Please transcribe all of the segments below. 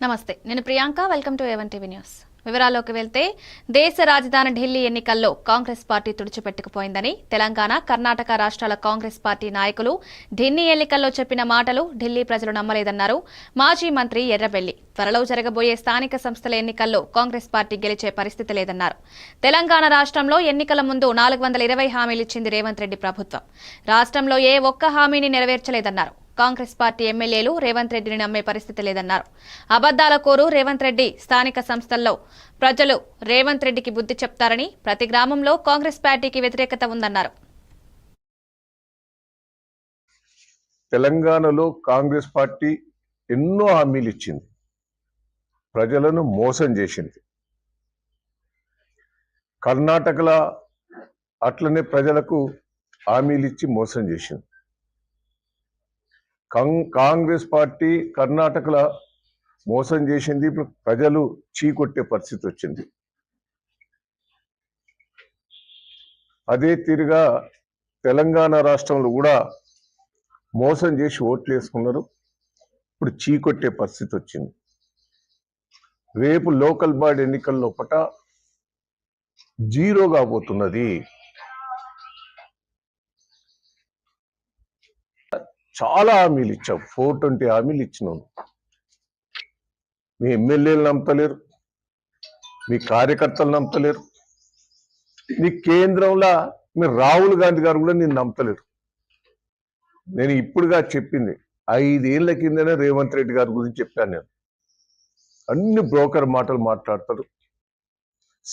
నమస్తే, నేను Priyanka. Welcome to A1 TV news. వివరాల్లోకి వెళ్తే దేశ రాజధాని ఢిల్లీ ఎన్నికల్లో కాంగ్రెస్ పార్టీ తుడిచిపెట్టుకుపోయిందని తెలంగాణ, కర్ణాటక రాష్ట్రాల కాంగ్రెస్ పార్టీ నాయకులు ఢిల్లీ ఎన్నికల్లో చెప్పిన మాటలు ఢిల్లీ ప్రజలు నమ్మలేదన్నారు మాజీ మంత్రి ఎర్రబెల్లి. త్వరలో జరగబోయే స్థానిక సంస్థల ఎన్నికల్లో కాంగ్రెస్ పార్టీ గెలిచే పరిస్థితి లేదన్నారు. తెలంగాణ రాష్ట్రంలో ఎన్నికల ముందు 420 హామీలిచ్చింది రేవంత్ రెడ్డి ప్రభుత్వం. రాష్ట్రంలో ఏ ఒక్క హామీని నెరవేర్చలేదన్నారు. కాంగ్రెస్ పార్టీ ఎమ్మెల్యేలు రేవంత్ రెడ్డిని నమ్మే పరిస్థితి లేదన్నారు. అబద్దాల కోరు రేవంత్ రెడ్డి. స్థానిక సంస్థల్లో ప్రజలు రేవంత్ రెడ్డికి బుద్ధి చెప్తారని, ప్రతి గ్రామంలో కాంగ్రెస్ పార్టీకి వ్యతిరేకత ఉందన్నారు. తెలంగాణలో కాంగ్రెస్ పార్టీ ఎన్నో హామీలు ఇచ్చింది, ప్రజలను మోసం చేసింది. కర్ణాటకలో అట్లనే ప్రజలకు హామీలు ఇచ్చి మోసం చేసింది. కాంగ్రెస్ పార్టీ కర్ణాటకలో మోసం చేసింది. ఇప్పుడు ప్రజలు చీకొట్టే పరిస్థితి వచ్చింది. అదే తీరుగా తెలంగాణ రాష్ట్రంలో కూడా మోసం చేసి ఓట్లు వేసుకున్నారు. ఇప్పుడు చీకొట్టే పరిస్థితి వచ్చింది. రేపు లోకల్ బాడీ ఎన్నికల్లో పట జీరో కాబోతున్నది. చాలా హామీలు ఇచ్చావు, 420 హామీలు ఇచ్చినావు. మీ ఎమ్మెల్యేలు నమ్మతలేరు, మీ కార్యకర్తలు నమ్మతలేరు, మీ కేంద్రంలో మీ రాహుల్ గాంధీ గారు కూడా నేను నమ్మతలేరు. నేను ఇప్పుడుగా చెప్పింది 5 ఏళ్ల కిందనే రేవంత్ రెడ్డి గారి గురించి చెప్పాను. నేను అన్ని బ్రోకర్ మాటలు మాట్లాడతాడు,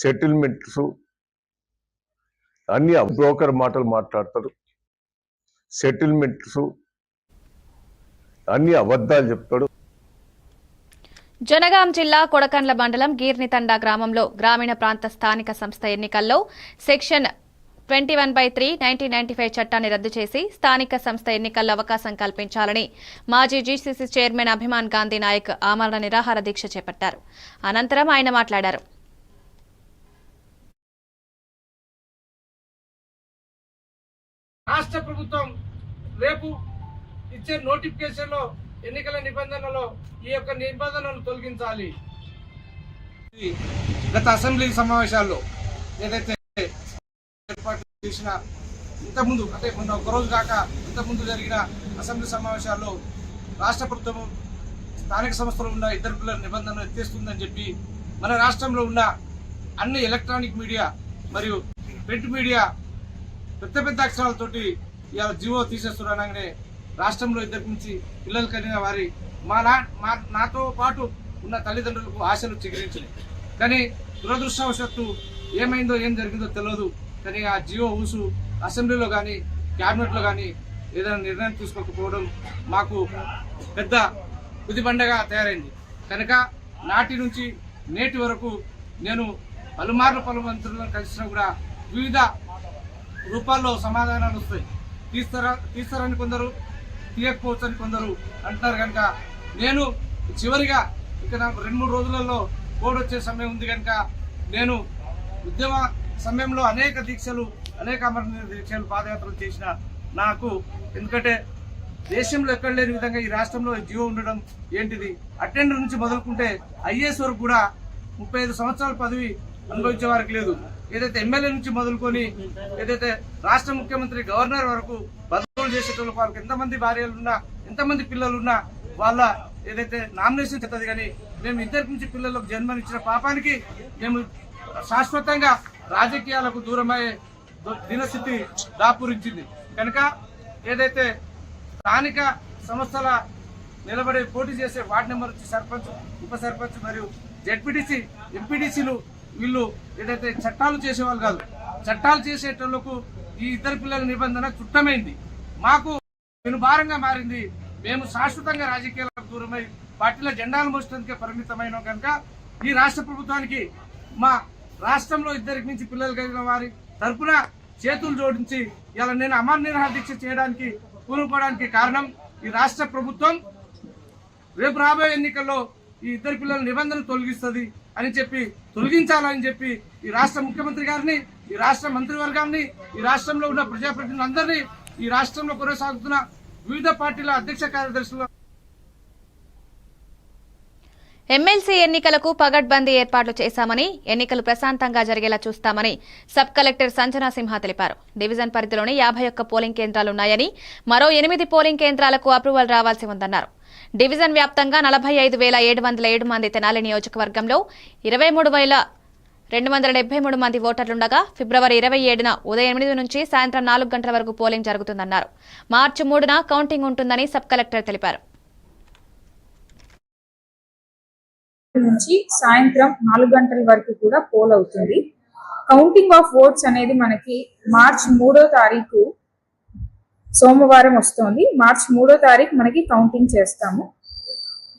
సెటిల్మెంట్స్ అన్ని బ్రోకర్ మాటలు మాట్లాడతాడు, సెటిల్మెంట్స్ అన్ని అబద్ధాలు చెప్తాడు. జనగాం జిల్లా కొడకండ్ల మండలం గీర్నితండా గ్రామంలో గ్రామీణ ప్రాంత స్థానిక సంస్థ ఎన్నికల్లో సెక్షన్ 21(3) 1995 చట్టాన్ని రద్దు చేసి స్థానిక సంస్థ ఎన్నికల్లో అవకాశం కల్పించాలని మాజీ జీసీసీ చైర్మన్ అభిమాన్ గాంధీ నాయక్ ఆమరణ నిరాహార దీక్ష చేపట్టారు. అనంతరం ఆయన మాట్లాడారు. రాష్ట్ర ప్రభుత్వం రేపు ఇచ్చే నోటిఫికేషన్ లో ఎన్నికల నిబంధనలో ఈ యొక్క నిబంధనలు తొలగించాలి. గత అసెంబ్లీ సమావేశాల్లో ఏదైతే ఏర్పాటు చేసిన ఇంతకుముందు అంటే మొన్న ఒకరోజు కాక ఇంతకుముందు జరిగిన అసెంబ్లీ సమావేశాల్లో రాష్ట్ర ప్రభుత్వం స్థానిక సంస్థలో ఉన్న ఇద్దరు పిల్లల నిబంధనలు ఎత్తేస్తుందని చెప్పి మన రాష్ట్రంలో ఉన్న అన్ని ఎలక్ట్రానిక్ మీడియా మరియు ప్రింట్ మీడియా పెద్ద పెద్ద అక్షరాలతోటి ఇలా జీవో తీసేస్తున్నానగానే రాష్ట్రంలో ఇద్దరికి నుంచి పిల్లలు కలిగిన వారి నాతో పాటు ఉన్న తల్లిదండ్రులకు ఆశలు చిగురించినాయి. కానీ దురదృష్టవశాత్తు ఏమైందో ఏం జరిగిందో తెలియదు. కానీ ఆ జీవో ఊసు అసెంబ్లీలో కానీ క్యాబినెట్లో కానీ ఏదైనా నిర్ణయం తీసుకోకపోవడం మాకు పెద్ద కుదిబండగా తయారైంది. కనుక నాటి నుంచి నేటి వరకు నేను పలుమార్లు పలు మంత్రులను కలిసినా కూడా వివిధ రూపాల్లో సమాధానాలు వస్తాయి. తీస్తారని కొందరు, తీయకపోవచ్చని కొందరు అంటారు. కనుక నేను చివరిగా ఇక నాకు 2-3 రోజులలో కోడ్ వచ్చే సమయం ఉంది. కనుక నేను ఉద్యమ సమయంలో అనేక దీక్షలు, అనేక అమరణ దీక్షలు, పాదయాత్రలు చేసిన నాకు, ఎందుకంటే దేశంలో ఎక్కడ లేని విధంగా ఈ రాష్ట్రంలో జీవో ఉండడం ఏంటిది. అటెండర్ నుంచి మొదలుకుంటే ఐఏఎస్ వరకు కూడా 35 సంవత్సరాల పదవి అనుభవించే వారికి లేదు. ఏదైతే ఎమ్మెల్యే నుంచి మొదలుకొని ఏదైతే రాష్ట్ర ముఖ్యమంత్రి, గవర్నర్ వరకు బదులు చేసేటోళ్ళ వాళ్ళకి ఎంతమంది భార్యలున్నా, ఎంతమంది పిల్లలున్నా వాళ్ళ ఏదైతే నామినేషన్ చెప్తుంది. కానీ మేము ఇద్దరి నుంచి పిల్లలకు జన్మనిచ్చిన పాపానికి మేము శాశ్వతంగా రాజకీయాలకు దూరమయ్యే దినస్థితి దాపురించింది. కనుక ఏదైతే స్థానిక సంస్థల నిలబడే పోటీ చేసే వార్డు నెంబర్ వచ్చి సర్పంచ్, ఉప సర్పంచ్ మరియు జెడ్పీటీసీ, ఎంపీటీసీలు వీళ్ళు ఏదైతే చట్టాలు చేసేవాళ్ళు కాదు, చట్టాలు చేసేటోళ్లకు ఈ ఇద్దరు పిల్లల నిబంధన చుట్టమైంది. మాకు భారంగా మారింది. మేము శాశ్వతంగా రాజకీయాలకు దూరమై పార్టీల జెండాలు మోసేందుకే పరిమితమైన కనుక ఈ రాష్ట్ర ప్రభుత్వానికి మా రాష్ట్రంలో ఇద్దరికి నుంచి పిల్లలు కలిగిన వారి తరఫున చేతులు జోడించి ఇలా నేను అమర నిరాహార దీక్ష చేయడానికి పూనుకోవడానికి కారణం ఈ రాష్ట్ర ప్రభుత్వం రేపు రాబోయే ఎన్నికల్లో ఈ ఇద్దరు పిల్లల నిబంధన తొలగిస్తుంది అని చెప్పి, తొలగించాలని చెప్పి ఈ రాష్ట్ర ముఖ్యమంత్రి గారిని, ఈ రాష్ట్ర మంత్రివర్గాన్ని, ఈ రాష్ట్రంలో ఉన్న ప్రజాప్రతినిధులందరినీ, ఈ రాష్ట్రంలో కొనసాగుతున్న వివిధ పార్టీల అధ్యక్ష కార్యదర్శులు ఎమ్మెల్సీ ఎన్నికలకు పగడ్బందీ ఏర్పాట్లు చేశామని, ఎన్నికలు ప్రశాంతంగా జరిగేలా చూస్తామని సబ్ కలెక్టర్ సంజనా సింహ తెలిపారు. డివిజన్ పరిధిలోని 51 పోలింగ్ కేంద్రాలున్నాయని, మరో 8 పోలింగ్ కేంద్రాలకు అప్రూవల్ రావాల్సి ఉందన్నారు. డివిజన్ వ్యాప్తంగా 45,707 మంది తెనాలి నియోజకవర్గంలో 23,273 మంది ఓటర్లుండగా ఫిబ్రవరి 27న ఉదయం 8 నుంచి సాయంత్రం 4 గంటల వరకు పోలింగ్ జరుగుతుందన్నారు. మార్చి 3న కౌంటింగ్ ఉంటుందని సబ్ కలెక్టర్ తెలిపారు. నుంచి సాయంత్రం 4 గంటల వరకు కూడా పోల్ అవుతుంది. కౌంటింగ్ ఆఫ్ ఓట్స్ అనేది మనకి మార్చి 3వ తారీఖు సోమవారం వస్తుంది. మార్చి 3వ తారీఖు మనకి కౌంటింగ్ చేస్తాము.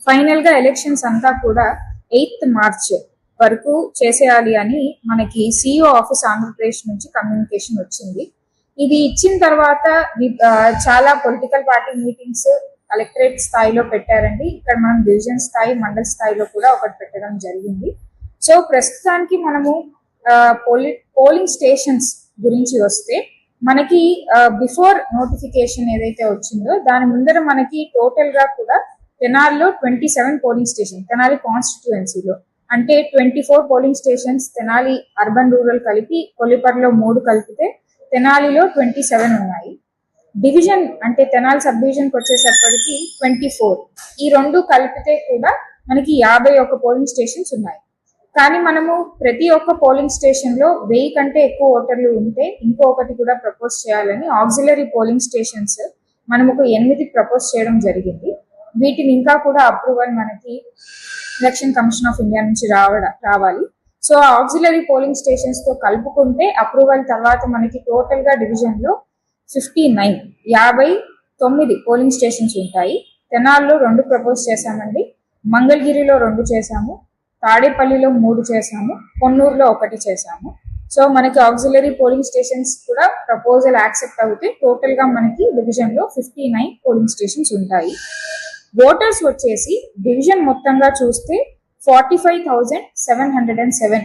ఫైనల్ గా ఎలక్షన్స్ అంతా కూడా 8th మార్చ్ వరకు చేసేయాలి అని మనకి సిఇఓ ఆఫీస్ ఆంధ్రప్రదేశ్ నుంచి కమ్యూనికేషన్ వచ్చింది. ఇది ఇచ్చిన తర్వాత చాలా పొలిటికల్ పార్టీ మీటింగ్స్ కలెక్టరేట్ స్థాయిలో పెట్టారండి. ఇక్కడ మనం డివిజన్ స్థాయి, మండల స్థాయిలో కూడా ఒకటి పెట్టడం జరిగింది. సో ప్రస్తుతానికి మనము పోలింగ్ స్టేషన్స్ గురించి వస్తే మనకి బిఫోర్ నోటిఫికేషన్ ఏదైతే వచ్చిందో దాని ముందర మనకి టోటల్ గా కూడా తెనాలిలో 27 పోలింగ్ స్టేషన్, తెనాలి కాన్స్టిట్యుయెన్సీలో అంటే 24 polling stations Tenali urban rural కలిపి, కొల్లిపర్లో 3 కలిపితే తెనాలిలో 27 ఉన్నాయి. డివిజన్ అంటే తెనాలి సబ్ డివిజన్ కి వచ్చేసప్పటికి 24, ఈ 2 కలిపితే కూడా మనకి 51 పోలింగ్ స్టేషన్స్ ఉన్నాయి. కానీ మనము ప్రతి ఒక్క పోలింగ్ స్టేషన్ లో 1000 కంటే ఎక్కువ ఓటర్లు ఉంటే ఇంకొకటి కూడా ప్రపోజ్ చేయాలని ఆక్సిలరీ పోలింగ్ స్టేషన్స్ మనం ఒక 8 ప్రపోజ్ చేయడం జరిగింది. వీటిని ఇంకా కూడా అప్రూవల్ మనకి ఎలక్షన్ కమిషన్ ఆఫ్ ఇండియా నుంచి రావాలి. సో ఆక్సిలరీ పోలింగ్ స్టేషన్స్ తో కలుపుకుంటే అప్రూవల్ తర్వాత మనకి టోటల్ గా డివిజన్ లో 59 పోలింగ్ స్టేషన్స్ ఉంటాయి. తెనాల్లో 2 ప్రపోజ్ చేశామండి, మంగళగిరిలో 2 చేశాము, తాడేపల్లిలో 3 చేశాము, పొన్నూరులో 1 చేశాము. సో మనకి ఆక్సిలరీ పోలింగ్ స్టేషన్స్ కూడా ప్రపోజల్ యాక్సెప్ట్ అవుతే టోటల్ గా మనకి డివిజన్ లో 59 పోలింగ్ స్టేషన్స్ ఉంటాయి. ఓటర్స్ వచ్చేసి డివిజన్ మొత్తంగా చూస్తే 45,707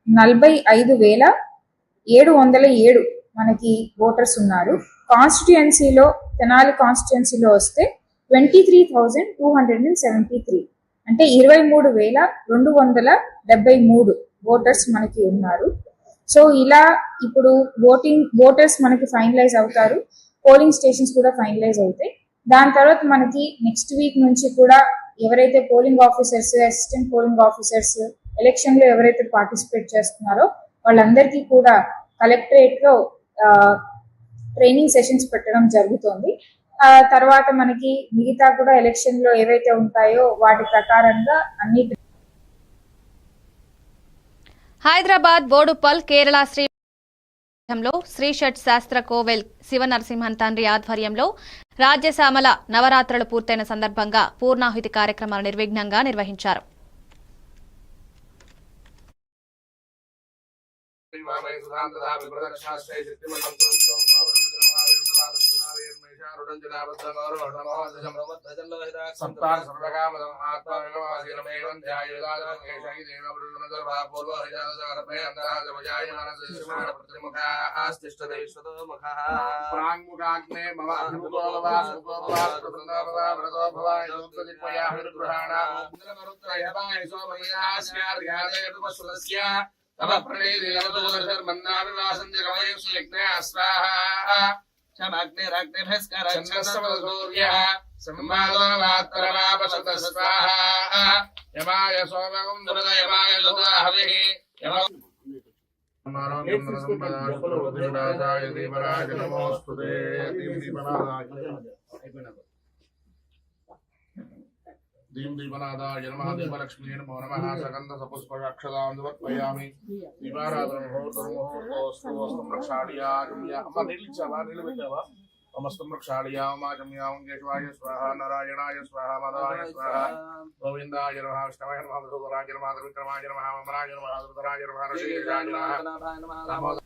45,707 మనకి ఓటర్స్ ఉన్నారు. కాన్స్టిట్యుయెన్సీలో తెనాలి కాన్స్టిట్యుయెన్సీలో వస్తే 23,273 అంటే 23,273 ఓటర్స్ మనకి ఉన్నారు. సో ఇలా ఇప్పుడు ఓటర్స్ మనకి ఫైనలైజ్ అవుతారు, పోలింగ్ స్టేషన్స్ కూడా ఫైనలైజ్ అవుతాయి. దాని తర్వాత మనకి నెక్స్ట్ వీక్ నుంచి కూడా ఎవరైతే polling officers, assistant polling officers election లో ఎవరైతే పార్టిసిపేట్ చేస్తున్నారో వాళ్ళందరికీ కూడా కలెక్టరేట్ లో ట్రైనింగ్ సెషన్స్ పెట్టడం జరుగుతుంది. తర్వాత మనకి మిగతా కూడా ఎలక్షన్ లో ఏవైతే ఉంటాయో వాటి ప్రకారంగా అన్ని. హైదరాబాద్ బోడుపల్ కేరళ శ్రీ షట్ శాస్త్ర కోవెల్ శివ నరసింహన్ తండ్రి ఆధ్వర్యంలో రాజ్యశామల నవరాత్రులు పూర్తయిన సందర్భంగా పూర్ణాహుతి కార్యక్రమాలు నిర్విఘ్నంగా నిర్వహించారు. దీపనాదాయ నమః దీపలక్ష్మీ నమో నమః సగంధ సపుష్పక్షదాం సమర్పయామి. దీపారాధన ముహూర్తోస్తు వస్త్రం ప్రక్షాళయామి. అమ్మ నిలిచావా, నిలబెట్టావా? వస్త్రం ప్రక్షాళయామాచమ్యాం. కేశవాయ స్వాహ, నారాయణాయ స్వాహ, మదాయ స్వాహ, గోవిందాయ నమః, విష్ణవే నమః, మధుసూదనాయ నమః, త్రివిక్రమాయ నమః, మమనాయ నమః, ధృతరాయ నమః, ఋషికేశాయ నమః.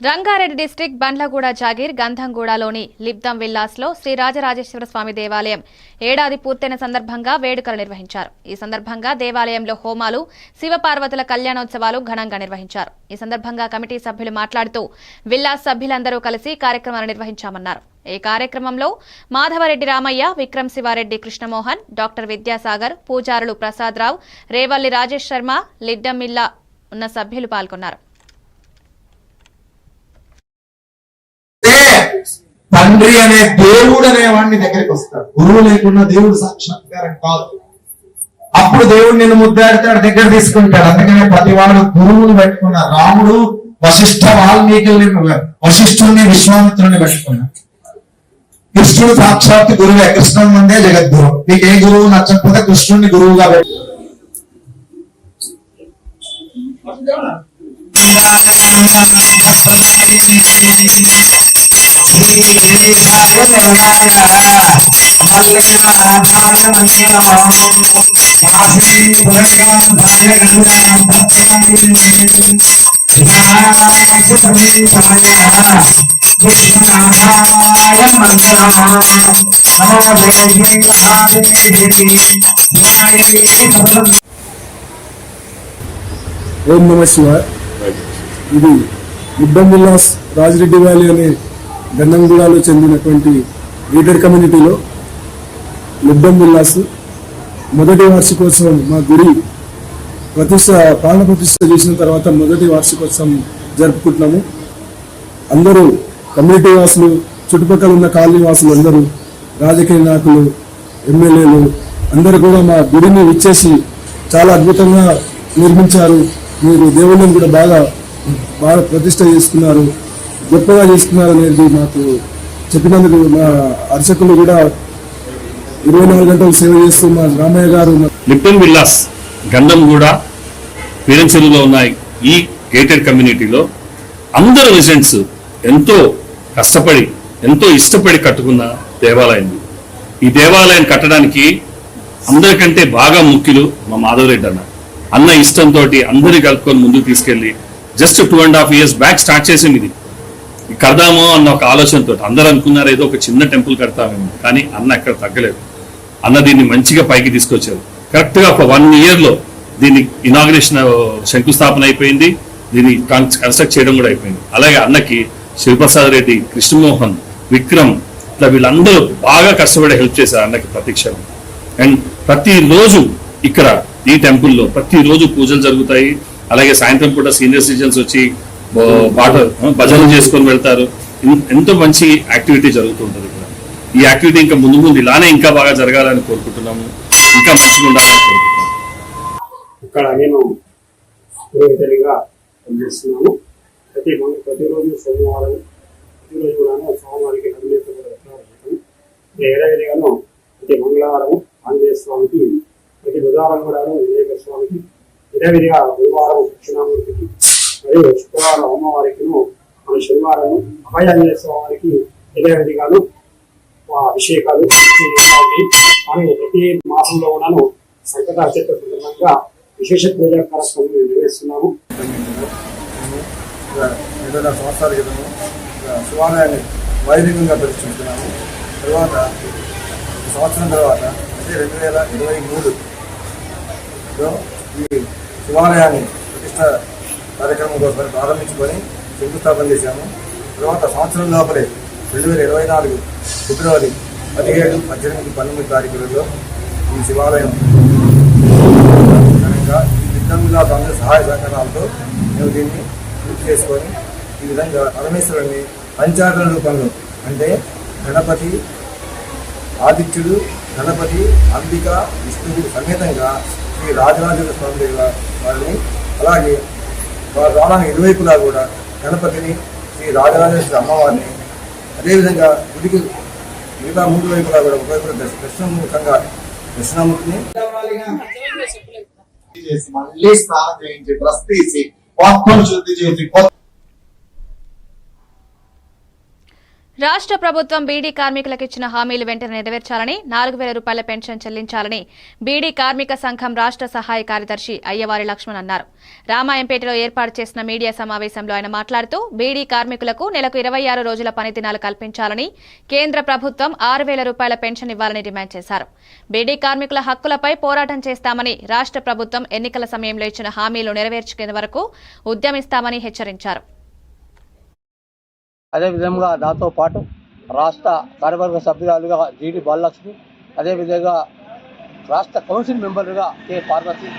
రంగారెడ్డి డిస్టిక్ బండ్లగూడ జాగీర్ గంధంగూడలోని లిబ్దం విల్లాస్లో శ్రీ రాజరాజేశ్వర స్వామి దేవాలయం ఏడాది పూర్తయిన సందర్భంగా వేడుకలు నిర్వహించారు. ఈ సందర్భంగా దేవాలయంలో హోమాలు, శివపార్వతుల కళ్యాణోత్సవాలు ఘనంగా నిర్వహించారు. ఈ సందర్భంగా కమిటీ సభ్యులు మాట్లాడుతూ విల్లాస్ సభ్యులందరూ కలిసి కార్యక్రమాలు నిర్వహించామన్నారు. ఈ కార్యక్రమంలో మాధవరెడ్డి రామయ్య, విక్రమ్ శివారెడ్డి, కృష్ణమోహన్, డాక్టర్ విద్యాసాగర్, పూజారులు ప్రసాదరావు, రేవల్లి రాజేష్ శర్మ, లిడ్డమిల్లా ఉన్న సభ్యులు పాల్గొన్నారు. తండ్రి అనే దేవుడు అనేవాడిని దగ్గరికి వస్తాడు. గురువు లేకుండా దేవుడు సాక్షాత్కారం కాదు. అప్పుడు దేవుడు నిన్ను ముద్దాడుతాడు, దగ్గర తీసుకుంటాడు. అందుకనే ప్రతి వాడు గురువుని పెట్టుకున్నారు. రాముడు వశిష్ఠ వాల్మీకుల్ని, వశిష్ఠుల్ని, విశ్వామిత్రుని పెట్టుకున్నాడు. కృష్ణుడు సాక్షాత్ గురువే. కృష్ణుని ముందే జగద్గురు. నీకు ఏ గురువు నచ్చకపోతే కృష్ణుడిని గురువుగా పెట్టు. ఓం నమ శివాయ. ఇది లిడ్డమిల్లాస్ రాజిరెడ్డి వ్యాలీ అనే గంధంగూడలో చెందినటువంటి లీడర్ కమ్యూనిటీలో లిడ్డమిల్లాస్ మొదటి వార్షికోత్సవం మా గుడి ప్రాణ ప్రతిష్ఠ చేసిన తర్వాత మొదటి వార్షికోత్సవం జరుపుకుంటున్నాము. అందరూ కమ్యూనిటీ వాసులు, చుట్టుపక్కల ఉన్న కాలనీ వాసులు అందరూ, రాజకీయ నాయకులు, ఎమ్మెల్యేలు అందరూ కూడా మా గుడిని విచ్చేసి చాలా అద్భుతంగా నిర్మించారు. మీరు దేవుళ్ళని కూడా బాగా ప్రతిష్ట చేసుకున్నారు, గొప్పగా చేసుకున్నారు అనేది మాకు చెప్పినందుకు మా అర్చకులు కూడా 24 గంటలు సేవ చేస్తూ మా రామయ్య గారు. లిప్టన్ విల్లాస్ గంధంగూడ పేరెంచెరువులో ఉన్న ఈ గేటెడ్ కమ్యూనిటీలో అందరు రెసిడెంట్స్ ఎంతో కష్టపడి, ఎంతో ఇష్టపడి కట్టుకున్న దేవాలయం. ఈ దేవాలయం కట్టడానికి అందరికంటే బాగా ముఖ్యులు మా మాధవరెడ్డి అన్న ఇష్టంతో అందరినీ కలుపుకొని ముందుకు తీసుకెళ్లి జస్ట్ 2.5 years బ్యాక్ స్టార్ట్ చేసింది. ఇది కడదామో అన్న ఒక ఆలోచనతో అందరూ అనుకున్నారు ఏదో ఒక చిన్న టెంపుల్ కడతామేమో, కానీ అన్న ఎక్కడ తగ్గలేదు. అన్న దీన్ని మంచిగా పైకి తీసుకొచ్చారు. కరెక్ట్ గా ఒక 1 year లో దీన్ని ఇనాగ్రేషన్ శంకుస్థాపన అయిపోయింది, దీన్ని కన్స్ట్రక్ట్ చేయడం కూడా అయిపోయింది. అలాగే అన్నకి శివప్రసాద్ రెడ్డి, కృష్ణమోహన్, విక్రమ్ ఇట్లా వీళ్ళందరూ బాగా కష్టపడి హెల్ప్ చేశారు అన్నకి ప్రతిక్షణం. అండ్ ప్రతిరోజు ఇక్కడ ఈ టెంపుల్లో ప్రతిరోజు పూజలు జరుగుతాయి. అలాగే సాయంత్రం పూట సీనియర్ సిటిజన్స్ వచ్చి భజనలు చేసుకొని వెళ్తారు. ఎంతో మంచి యాక్టివిటీ జరుగుతుంటది ఇక్కడ. ఈ యాక్టివిటీ ఇంకా ముందు ముందు ఇలానే ఇంకా బాగా జరగాలని కోరుకుంటున్నాము, ఇంకా మంచిగా ఉండాలని కోరుకుంటున్నాము. ఇక్కడ నేను పురోహితునిగా పనిచేస్తున్నాను. ప్రతిరోజు సోమవారం, ప్రతిరోజు కూడా స్వామివారికి యథావిధిగాను ప్రతి మంగళవారం ఆంజనేయ స్వామికి, ప్రతి బుధవారం కూడా వినాయక స్వామికి, యథావిధిగా గురువారం దక్షిణామూర్తికి, మరియు శుక్రవారం అమ్మవారికి, మన శనివారం అభయాంజనేయ స్వామికి యథావిధిగాను అభిషేకాలు మరియు ప్రతి మాసంలో కూడాను సంకట సందర్భంగా విశేష పూజా కార్యక్రమం నిర్వహిస్తున్నాము. 2 సంవత్సరాల క్రితము శివాలయాన్ని వైదికంగా ప్రతిష్ఠిస్తున్నాము. తర్వాత సంవత్సరం తర్వాత అంటే 2023లో ఈ శివాలయాన్ని ప్రతిష్ట కార్యక్రమం కోసం ప్రారంభించుకొని శంకుస్థాపన చేశాము. తర్వాత సంవత్సరం లోపలే 2024 ఫిబ్రవరి 17, 18, 19 తారీఖులలో ఈ శివాలయం ఘనంగా లిడ్డమిల్లా అందరి సహాయ సహకారాలతో మేము దీన్ని పూర్తి చేసుకొని ఈ విధంగా పరమేశ్వరుని పంచాగ్ర రూపంలో అంటే గణపతి, ఆదిత్యుడు, గణపతి, అంబిక, విష్ణువుడు సమేతంగా శ్రీ రాజరాజేశ్వర స్వామి వారిని, అలాగే వారి రావడానికి ఇరువైపులా కూడా గణపతిని, శ్రీ రాజరాజేశ్వర అమ్మవారిని, అదేవిధంగా గుడికి మిగతా 3 వైపులా కూడా ఒకవైపు దక్షిణముఖంగా దక్షిణామూర్తిని మళ్ళీ స్నానం చేయించి డ్రెస్ తీసి మొత్తం శుద్ధి చేసి. రాష్ట్ర ప్రభుత్వం బీడీ కార్మికులకు ఇచ్చిన హామీలు వెంటనే నెరవేర్చాలని, 4,000 రూపాయల పెన్షన్ చెల్లించాలని బీడీ కార్మిక సంఘం రాష్ట్ర సహాయ కార్యదర్శి అయ్యవారి లక్ష్మణ్ అన్నారు. రామాయంపేటలో ఏర్పాటు చేసిన మీడియా సమావేశంలో ఆయన మాట్లాడుతూ బీడీ కార్మికులకు నెలకు 26 రోజుల పని దినాలు కల్పించాలని, కేంద్ర ప్రభుత్వం 6,000 రూపాయల పెన్షన్ ఇవ్వాలని డిమాండ్ చేశారు. బీడీ కార్మికుల హక్కులపై పోరాటం చేస్తామని, రాష్ట్ర ప్రభుత్వం ఎన్నికల సమయంలో ఇచ్చిన హామీలు నెరవేర్చుకునే వరకు ఉద్యమిస్తామని హెచ్చరించారు. అదేవిధంగా దాంతో పాటు రాష్ట్ర కార్యవర్గ సభ్యురాలుగా జీడి బాలలక్ష్మి, అదేవిధంగా రాష్ట్ర కౌన్సిల్ మెంబర్లుగా కె పార్వతి,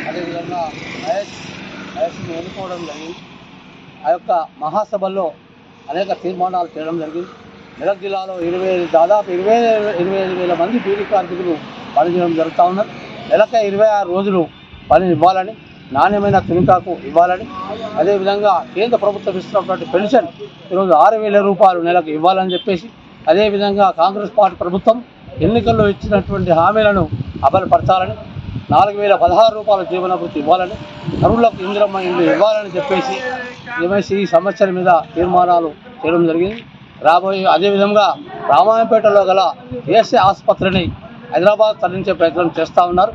అదేవిధంగా మహేష్ని ఎన్నుకోవడం జరిగింది. ఆ యొక్క మహాసభల్లో అనేక తీర్మానాలు చేయడం జరిగింది. మెదక్ జిల్లాలో దాదాపు 25,000 మంది బీడీ కార్మికులు పనిచేయడం జరుగుతూ ఉన్నారు. నెలకే 26 రోజులు పని ఇవ్వాలని, నాణ్యమైన తునికాకు ఇవ్వాలని, అదేవిధంగా కేంద్ర ప్రభుత్వం ఇస్తున్నటువంటి పెన్షన్ ఈరోజు 6,000 రూపాయలు నెలకు ఇవ్వాలని చెప్పేసి, అదేవిధంగా కాంగ్రెస్ పార్టీ ప్రభుత్వం ఎన్నికల్లో ఇచ్చినటువంటి హామీలను అమలుపరచాలని, 4,016 రూపాయల జీవనభృతి ఇవ్వాలని, తరువులకు ఇందిరమ్మ ఇల్లు ఇవ్వాలని చెప్పేసి ఈ సమస్యల మీద తీర్మానాలు చేయడం జరిగింది. అదేవిధంగా రామాయంపేటలో గల ఏఎస్ఐ ఆసుపత్రిని హైదరాబాద్ తరలించే ప్రయత్నం చేస్తూ ఉన్నారు.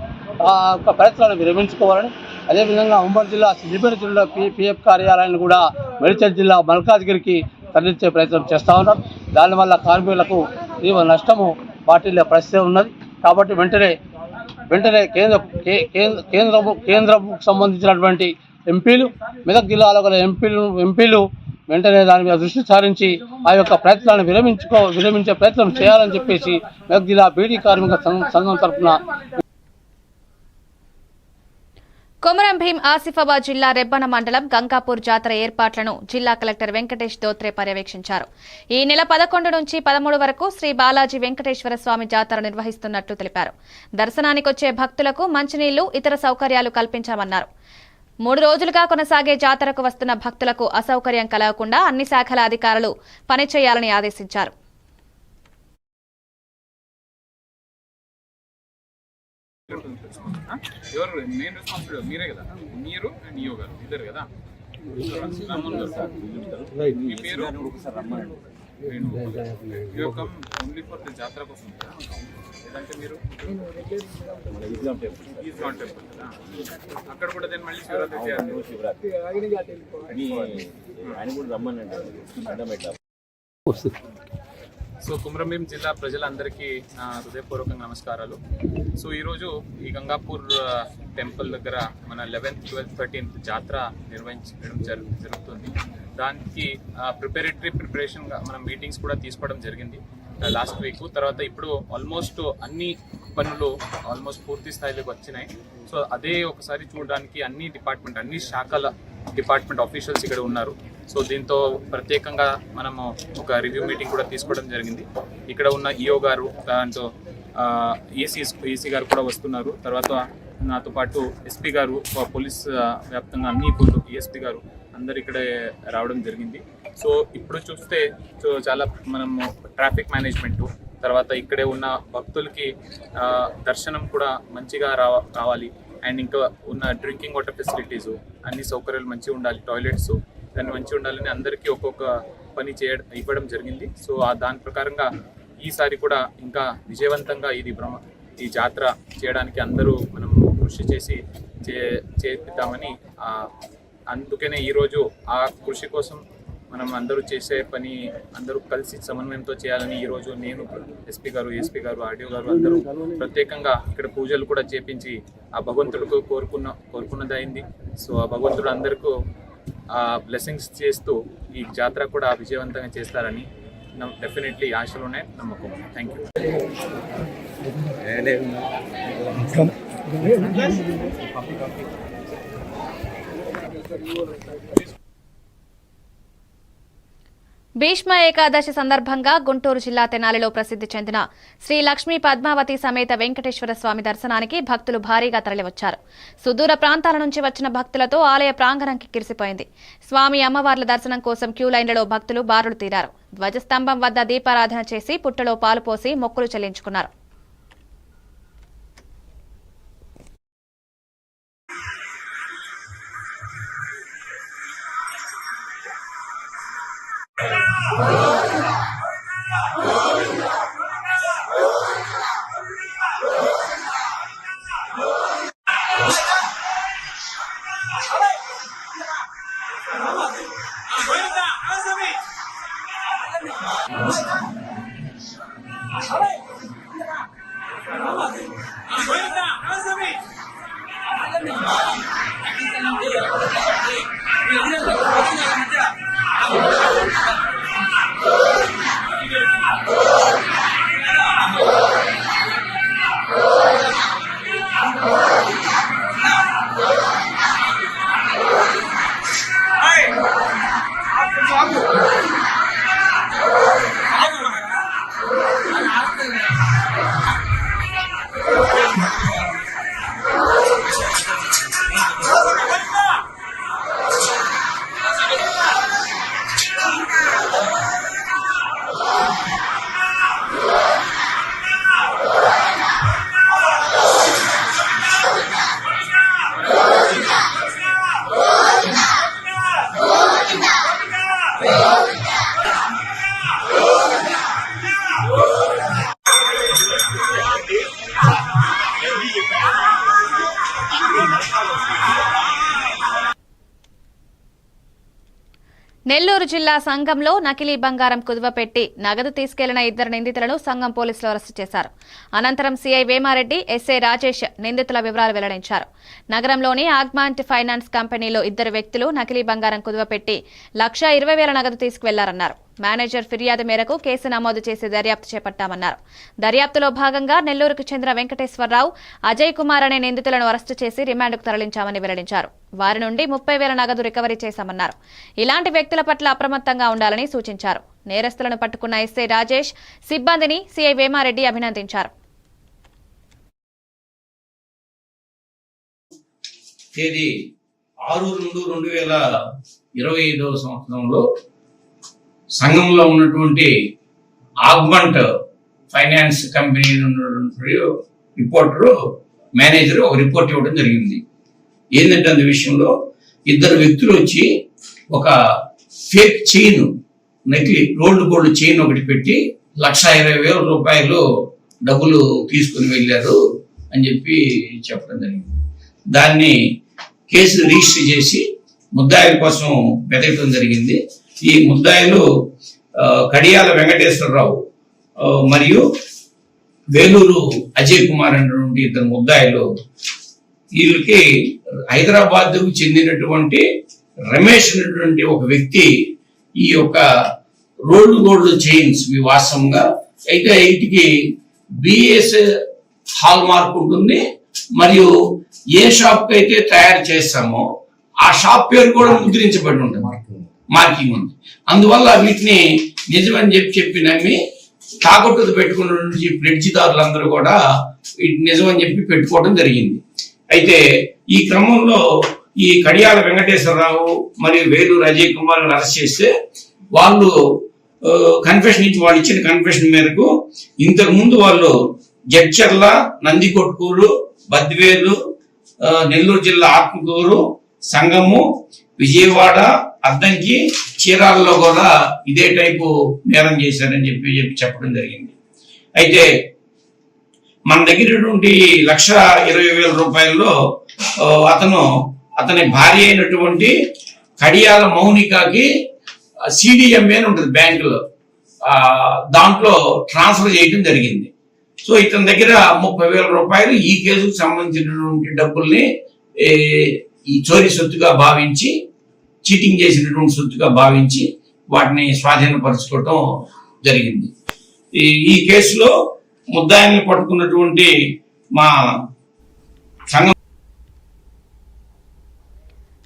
ఆ యొక్క ప్రయత్నాలను విరమించుకోవాలని, అదేవిధంగా ఉమ్మడి జిల్లా సిద్దిపేట జిల్లా పిఎఫ్ కార్యాలయాన్ని కూడా మేడ్చల్ జిల్లా మల్కాజ్గిరికి తరలించే ప్రయత్నం చేస్తూ ఉన్నారు. దానివల్ల కార్మికులకు తీవ్ర నష్టము వాటిల్లే పరిస్థితి ఉన్నది. కాబట్టి వెంటనే కేంద్రకు సంబంధించినటువంటి ఎంపీలు, మెదక్ జిల్లాలో గల ఎంపీలు వెంటనే దాని మీద దృష్టి సారించి ఆ యొక్క ప్రయత్నాలను విరమించే ప్రయత్నం చేయాలని చెప్పేసి మెదక్ జిల్లా బీడీ కార్మిక సంఘం తరఫున. కొమరం భీం ఆసిఫాబాద్ జిల్లా రెబ్బన మండలం గంగాపూర్ జాతర ఏర్పాట్లను జిల్లా కలెక్టర్ వెంకటేష్ దోత్రే పర్యవేక్షించారు. ఈ నెల 11 నుంచి 13 వరకు శ్రీ బాలాజీ వెంకటేశ్వర స్వామి జాతర నిర్వహిస్తున్నట్లు తెలిపారు. దర్శనానికొచ్చే భక్తులకు మంచినీళ్లు, ఇతర సౌకర్యాలు కల్పించామన్నారు. 3 రోజులుగా కొనసాగే జాతరకు వస్తున్న భక్తులకు అసౌకర్యం కలగకుండా అన్ని శాఖల అధికారులు పనిచేయాలని ఆదేశించారు. ఎవరు మెయిన్ రెస్పాన్సిబిలిటీ మీరే కదా, మీరు అండ్ ఈఓ గారు ఇద్దరు కదా. మీ పేరు ఓన్లీ ఫర్ ద జాతర కోసం లేదంటే మీరు ఈస్గాన్ టెంపుల్ కదా, అక్కడ కూడా దాన్ని మళ్ళీ శివరాత్రి చేయాలి. సో కొమరం భీం జిల్లా ప్రజలందరికీ నా హృదయపూర్వక నమస్కారాలు. సో ఈరోజు ఈ గంగాపూర్ టెంపుల్ దగ్గర మన 11th, 12th, 13th జాతర నిర్వహించడం జరుగుతుంది. దానికి ప్రిపరేషన్గా మనం మీటింగ్స్ కూడా తీసుకోవడం జరిగింది లాస్ట్ వీక్. తర్వాత ఇప్పుడు ఆల్మోస్ట్ అన్ని పనులు పూర్తి స్థాయిలోకి వచ్చినాయి. సో అదే ఒకసారి చూడడానికి అన్ని శాఖల డిపార్ట్మెంట్ ఆఫీషియల్స్ ఇక్కడ ఉన్నారు. సో దీంతో ప్రత్యేకంగా మనము ఒక రివ్యూ మీటింగ్ కూడా తీసుకోవడం జరిగింది. ఇక్కడ ఉన్న ఈఓ గారు, దాంతో ఏసీ గారు కూడా వస్తున్నారు. తర్వాత నాతో పాటు ఎస్పీ గారు, పోలీస్ వ్యాప్తంగా అన్ని ఎస్పీ గారు అందరు ఇక్కడే రావడం జరిగింది. సో ఇప్పుడు చూస్తే చాలా మనము ట్రాఫిక్ మేనేజ్మెంట్, తర్వాత ఇక్కడే ఉన్న భక్తులకి దర్శనం కూడా మంచిగా కావాలి. అండ్ ఇంకా ఉన్న డ్రింకింగ్ వాటర్ ఫెసిలిటీస్ అన్ని సౌకర్యాలు మంచిగా ఉండాలి, టాయిలెట్స్ దాన్ని మంచిగా ఉండాలని అందరికీ ఒక్కొక్క పని ఇవ్వడం జరిగింది. సో దాని ప్రకారంగా ఈసారి కూడా ఇంకా విజయవంతంగా ఈ జాతర చేయడానికి అందరూ మనం కృషి చేసి చేపిద్దామని, అందుకనే ఈరోజు ఆ కృషి కోసం మనం అందరూ చేసే పని అందరూ కలిసి సమన్వయంతో చేయాలని ఈరోజు నేను, ఎస్పీ గారు, ఆర్డీఓ గారు అందరూ ప్రత్యేకంగా ఇక్కడ పూజలు కూడా చేపించి ఆ భగవంతుడికి కోరుకున్నది అయింది. సో ఆ భగవంతుడు అందరికీ బ్లెస్సింగ్స్ చేస్తూ ఈ జాతర కూడా విజయవంతంగా చేస్తారని డెఫినెట్లీ ఆశలు ఉన్నాయి, నమ్మకం. Thank you. భీష్మ ఏకాదశి సందర్భంగా గుంటూరు జిల్లా తెనాలిలో ప్రసిద్ధి చెందిన శ్రీ లక్ష్మీ పద్మావతి సమేత వెంకటేశ్వర స్వామి దర్శనానికి భక్తులు భారీగా తరలివచ్చారు. సుదూర ప్రాంతాల నుంచి వచ్చిన భక్తులతో ఆలయ ప్రాంగణం కిక్కిరిసిపోయింది. స్వామి అమ్మవార్ల దర్శనం కోసం క్యూ లైన్లలో భక్తులు బారులు తీరారు. ధ్వజస్తంభం వద్ద దీపారాధన చేసి పుట్టలో పాలు పోసి మొక్కులు చెల్లించుకున్నారు. నెల్లూరు జిల్లా సంఘంలో నకిలీ బంగారం కుదువపెట్టి నగదు తీసుకెళ్లిన ఇద్దరు నిందితులను సంఘం పోలీసులు అరెస్టు చేశారు. అనంతరం సీఐ వేమారెడ్డి, ఎస్ఐ రాజేష్ నిందితుల వివరాలు వెల్లడించారు. నగరంలోని ఆగ్మాంట్ ఫైనాన్స్ కంపెనీలో ఇద్దరు వ్యక్తులు నకిలీ బంగారం కుదువపెట్టి 1,20,000 నగదు తీసుకువెళ్లారన్నారు. మేనేజర్ ఫిర్యాదు మేరకు కేసు నమోదు చేసి దర్యాప్తు చేపట్టామన్నారు. దర్యాప్తులో భాగంగా నెల్లూరుకు చెందిన వెంకటేశ్వరరావు, అజయ్ కుమార్ అనే నిందితులను అరెస్టు చేసి రిమాండ్కు తరలించామని వెల్లడించారు. వారి నుండి 30,000 నగదు రికవరీ చేశామన్నారు. ఇలాంటి వ్యక్తుల పట్ల అప్రమత్తంగా ఉండాలని సూచించారు. నేరస్తులను పట్టుకున్న ఎస్ఐ రాజేష్, సిబ్బందిని సీఐ వేమారెడ్డి అభినందించారు. తేదీ 6/2/2025 సంవత్సరంలో సంఘంలో ఉన్నటువంటి ఆగ్మంట్ ఫైనాన్స్ కంపెనీ రిపోర్టరు మేనేజర్ ఒక రిపోర్ట్ ఇవ్వడం జరిగింది. ఏంటంటే అందు విషయంలో ఇద్దరు వ్యక్తులు వచ్చి ఒక ఫేక్ చైన్, నకిలీ గోల్డ్ చైన్ ఒకటి పెట్టి 1,20,000 రూపాయలు డబ్బులు తీసుకుని వెళ్ళారు అని చెప్పి చెప్పడం జరిగింది. దాన్ని కేసు రిజిస్టర్ చేసి ముద్దాయిల కోసం వెతకడం జరిగింది. ఈ ముద్దాయిలు కడియాల వెంకటేశ్వరరావు మరియు వేలూరు అజయ్ కుమార్ అనేటువంటి ఇద్దరు ముద్దాయిలు. వీళ్ళకి హైదరాబాద్కు చెందినటువంటి రమేష్ అనేటువంటి ఒక వ్యక్తి ఈ యొక్క గోల్డ్ చైన్స్ వాస్తవంగా అయితే వీటికి బిఎస్ హాల్ మార్క్ ఉంటుంది. మరియు ఏ షాప్ కి అయితే తయారు చేస్తామో ఆ షాప్ పేరు కూడా ముద్రించబడి ఉంటుంది, మార్కింగ్ ఉంది. అందువల్ల వీటిని నిజమని చెప్పి నమ్మి తాకట్టుకు పెట్టుకున్నటువంటి ఫ్లెడ్జిదారులందరూ కూడా వీటిని నిజమని చెప్పి పెట్టుకోవడం జరిగింది. అయితే ఈ క్రమంలో ఈ కడియాల వెంకటేశ్వరరావు మరియు వేలూరు అజయ్ కుమార్ అరెస్ట్ చేస్తే వాళ్ళు వాళ్ళు ఇచ్చిన కన్ఫెషన్ మేరకు ఇంతకు ముందు వాళ్ళు జడ్చర్ల, నందికొట్కూరు, బద్వేలు, నెల్లూరు జిల్లా ఆత్మకూరు, సంగము, విజయవాడ, అద్దంకి, చీరాలలో కూడా ఇదే టైపు నేరం చేశారని చెప్పి చెప్పడం జరిగింది. అయితే మన దగ్గర 1,20,000 రూపాయల్లో అతని భార్య అయినటువంటి కడియాల మౌనికకి సిడిఎంఏ అని ఉంటుంది బ్యాంకులో, దాంట్లో ట్రాన్స్ఫర్ చేయడం జరిగింది. సో ఇతని దగ్గర 30,000 రూపాయలు ఈ కేసుకు సంబంధించినటువంటి డబ్బుల్ని ఈ చోరీ సొత్తుగా భావించి, చీటింగ్ చేసినటువంటి సొత్తుగా భావించి వాటిని స్వాధీనపరచుకోవటం జరిగింది. ఈ కేసులో ముద్దాయిల్ని పట్టుకున్నటువంటి మా సంఘం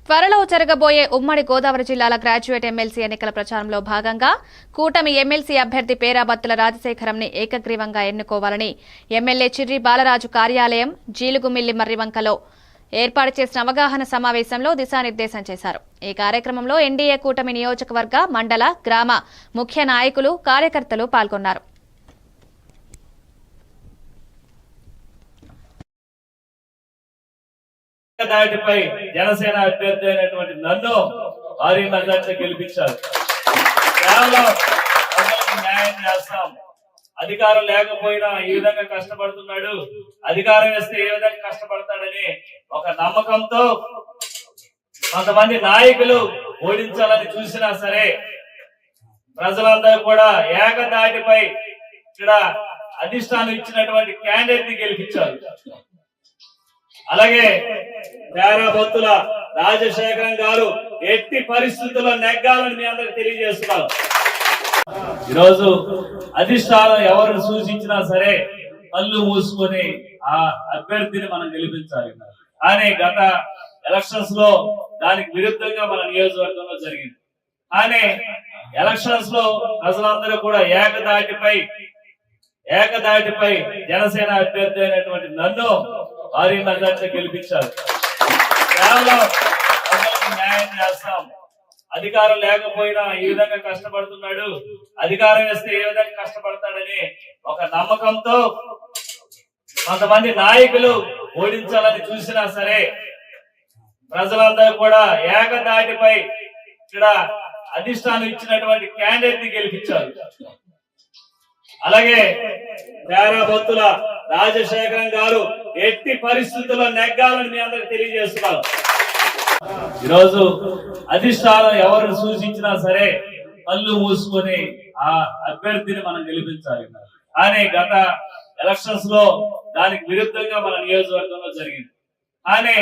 త్వరలో జరగబోయే ఉమ్మడి గోదావరి జిల్లాల గ్రాడ్యుయేట్ ఎమ్మెల్సీ ఎన్నికల ప్రచారంలో భాగంగా కూటమి ఎమ్మెల్సీ అభ్యర్థి పేరాబత్తుల రాజశేఖరంని ఏకగ్రీవంగా ఎన్నుకోవాలని ఎమ్మెల్యే చిర్రి బాలరాజు కార్యాలయం జీలుగుమిల్లి మర్రివంకలో ఏర్పాటు చేసిన అవగాహన సమావేశంలో దిశానిర్దేశం చేశారు. ఈ కార్యక్రమంలో ఎన్డీఏ కూటమి నియోజకవర్గ, మండల, గ్రామ ముఖ్య నాయకులు, కార్యకర్తలు పాల్గొన్నారు. దాటిపై జనసేన అభ్యర్థి అయినటువంటి నన్ను భారీ మెజార్టీతో గెలిపించారు. కేవలం న్యాయం చేస్తాం. అధికారం లేకపోయినా ఈ విధంగా కష్టపడుతున్నాడు, అధికారం వేస్తే ఏ విధంగా కష్టపడతాడని ఒక నమ్మకంతో కొంతమంది నాయకులు ఓడించాలని చూసినా సరే ప్రజలందరూ కూడా ఏకదాటిపై ఇక్కడ అధిష్టానం ఇచ్చినటువంటి క్యాండిడేట్ ని గెలిపించారు. అలాగే పేరాబత్తుల రాజశేఖరం గారు ఎట్టి పరిస్థితుల్లో నెగ్గాలని మీ అందరికి తెలియజేస్తున్నారు. ఈరోజు అధిష్టానం ఎవరిని సూచించినా సరే కళ్ళు మూసుకొని ఆ అభ్యర్థిని మనం గెలిపించాలి. కానీ గత ఎలక్షన్స్ లో దానికి విరుద్ధంగా మన నియోజకవర్గంలో జరిగింది. కానీ ఎలక్షన్స్ లో ప్రజలందరూ కూడా ఏకదాటిపై జనసేన అభ్యర్థి అయినటువంటి నన్ను భారీ మెజార్టీతో గెలిపించారు. కేవలం న్యాయం చేస్తాం. అధికారం లేకపోయినా ఈ విధంగా కష్టపడుతున్నాడు, అధికారం వేస్తే ఏ విధంగా కష్టపడతాడని ఒక నమ్మకంతో కొంతమంది నాయకులు ఓడించాలని చూసినా సరే ప్రజలందరూ కూడా ఏకదాటిపై ఇక్కడ అధిష్టానం ఇచ్చినటువంటి క్యాండిడేట్ ని గెలిపించారు. అలాగే పేరాబత్తుల రాజశేఖరం గారు ఎట్టి పరిస్థితుల్లో నెగ్గాలని మీ అందరికి తెలియజేస్తున్నారు. ఈరోజు అధిష్టానం ఎవరు సూచించినా సరే కళ్ళు మూసుకొని ఆ అభ్యర్థిని మనం గెలిపించాలి. కానీ గత ఎలక్షన్స్ లో దానికి విరుద్ధంగా మన నియోజకవర్గంలో జరిగింది. కానీ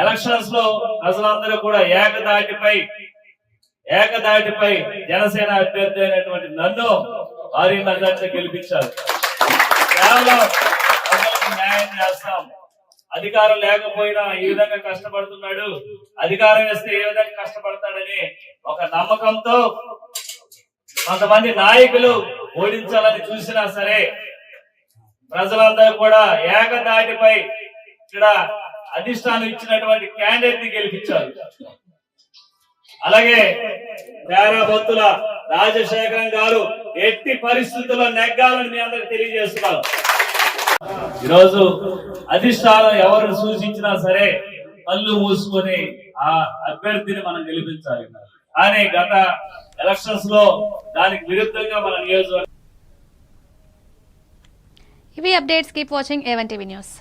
ఎలక్షన్స్ లో ప్రజలందరూ కూడా ఏకదాటిపై జనసేన అభ్యర్థి అయినటువంటి నన్ను భారీ మెజార్టీతో గెలిపించారు. కేవలం ప్రజలకు న్యాయం చేస్తాం, అధికారం లేకపోయినా ఈ విధంగా కష్టపడుతున్నాడు, అధికారం వేస్తే ఏ విధంగా కష్టపడతాడని ఒక నమ్మకంతో కొంతమంది నాయకులు ఓడించాలని చూసినా సరే ప్రజలందరూ కూడా ఏకదాటిపై ఇక్కడ అధిష్టానం ఇచ్చినటువంటి క్యాండిడేట్ ని గెలిపించారు. అలాగే పేరాబత్తుల రాజశేఖరం గారు ఎట్టి పరిస్థితుల్లో నెగ్గాలని మీ అందరికి తెలియజేస్తున్నారు. ఈరోజు అధిష్టానం ఎవరు సూచించినా సరే కళ్ళు మూసుకొని ఆ అభ్యర్థిని మనం గెలిపించాలి. కానీ గత ఎలక్షన్స్ లో దానికి విరుద్ధంగా మన నియోజకవర్గం. ఇవి updates. Keep watching A1 TV news.